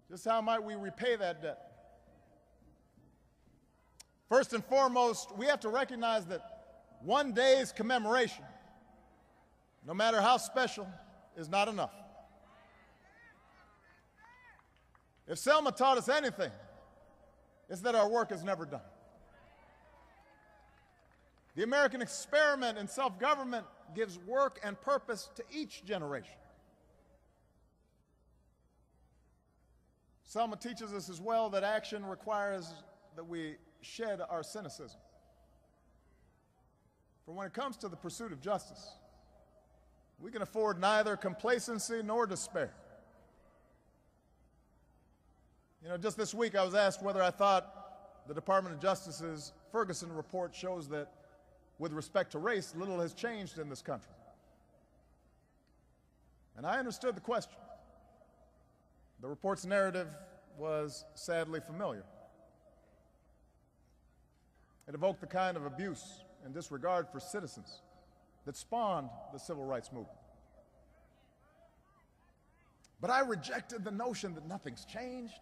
Just how might we repay that debt? First and foremost, we have to recognize that one day's commemoration, no matter how special, is not enough. If Selma taught us anything, it's that our work is never done. The American experiment in self-government gives work and purpose to each generation. Selma teaches us as well that action requires that we shed our cynicism. For when it comes to the pursuit of justice, we can afford neither complacency nor despair. You know, just this week I was asked whether I thought the Department of Justice's Ferguson report shows that, with respect to race, little has changed in this country. And I understood the question. The report's narrative was sadly familiar. It evoked the kind of abuse and disregard for citizens that spawned the civil rights movement. But I rejected the notion that nothing's changed.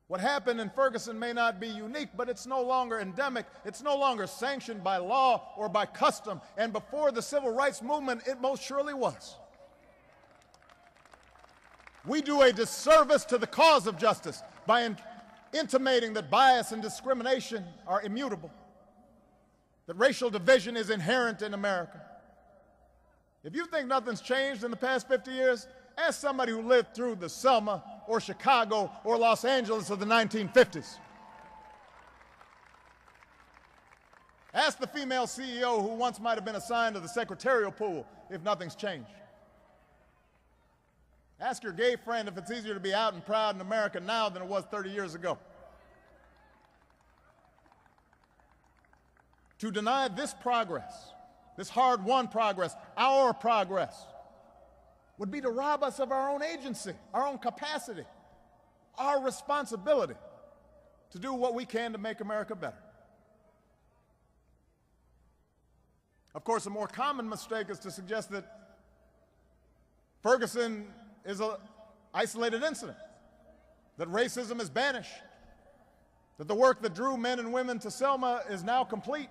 What happened in Ferguson may not be unique, but it's no longer endemic. It's no longer sanctioned by law or by custom. And before the civil rights movement, it most surely was. We do a disservice to the cause of justice by intimating that bias and discrimination are immutable, that racial division is inherent in America. If you think nothing's changed in the past 50 years, ask somebody who lived through the Selma or Chicago or Los Angeles of the 1950s. Ask the female CEO who once might have been assigned to the secretarial pool if nothing's changed. Ask your gay friend if it's easier to be out and proud in America now than it was 30 years ago. To deny this progress, this hard-won progress, our progress, would be to rob us of our own agency, our own capacity, our responsibility to do what we can to make America better. Of course, a more common mistake is to suggest that Ferguson is an isolated incident, that racism is banished, that the work that drew men and women to Selma is now complete,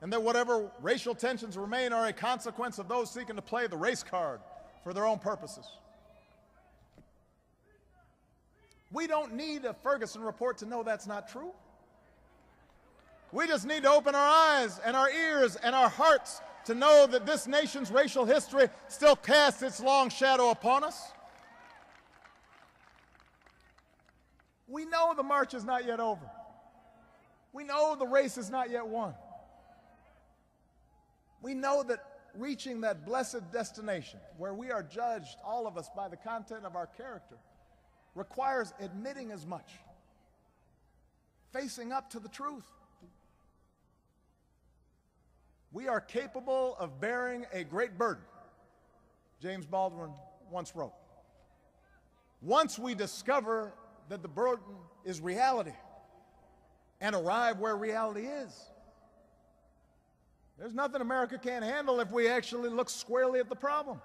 and that whatever racial tensions remain are a consequence of those seeking to play the race card for their own purposes. We don't need a Ferguson report to know that's not true. We just need to open our eyes and our ears and our hearts to know that this nation's racial history still casts its long shadow upon us. We know the march is not yet over. We know the race is not yet won. We know that reaching that blessed destination where we are judged, all of us, by the content of our character requires admitting as much, facing up to the truth. We are capable of bearing a great burden, James Baldwin once wrote. Once we discover that the burden is reality and arrive where reality is, there's nothing America can't handle if we actually look squarely at the problem.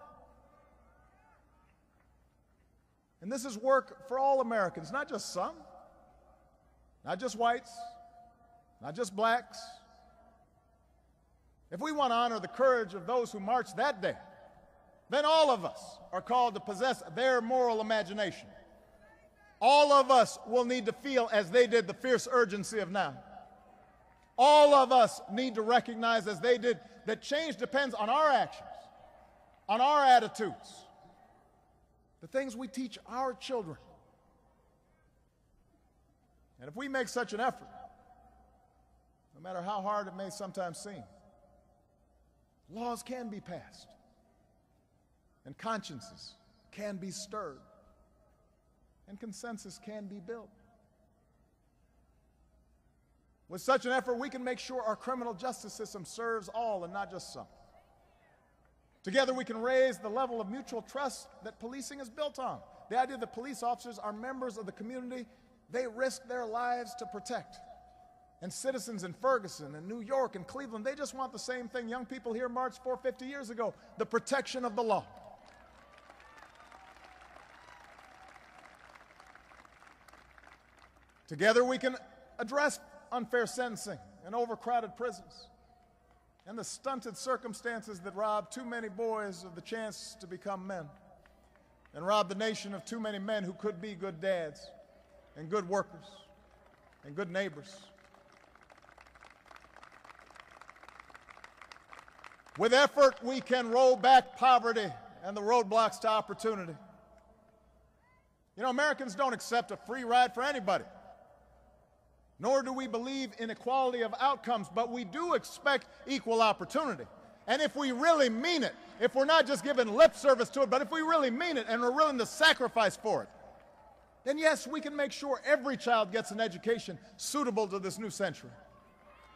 And this is work for all Americans, not just some, not just whites, not just blacks. If we want to honor the courage of those who marched that day, then all of us are called to possess their moral imagination. All of us will need to feel as they did the fierce urgency of now. All of us need to recognize, as they did, that change depends on our actions, on our attitudes, the things we teach our children. And if we make such an effort, no matter how hard it may sometimes seem, laws can be passed, and consciences can be stirred, and consensus can be built. With such an effort, we can make sure our criminal justice system serves all and not just some. Together, we can raise the level of mutual trust that policing is built on. The idea that police officers are members of the community they risk their lives to protect. And citizens in Ferguson and New York and Cleveland, they just want the same thing young people here marched for 50 years ago, the protection of the law. Together we can address unfair sentencing and overcrowded prisons and the stunted circumstances that rob too many boys of the chance to become men and rob the nation of too many men who could be good dads and good workers and good neighbors. With effort, we can roll back poverty and the roadblocks to opportunity. You know, Americans don't accept a free ride for anybody, nor do we believe in equality of outcomes, but we do expect equal opportunity. And if we really mean it, if we're not just giving lip service to it, but if we really mean it and we're willing to sacrifice for it, then yes, we can make sure every child gets an education suitable to this new century.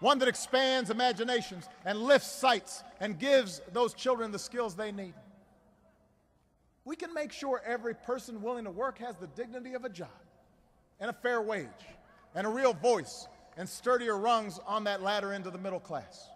One that expands imaginations and lifts sights and gives those children the skills they need. We can make sure every person willing to work has the dignity of a job and a fair wage and a real voice and sturdier rungs on that ladder into the middle class.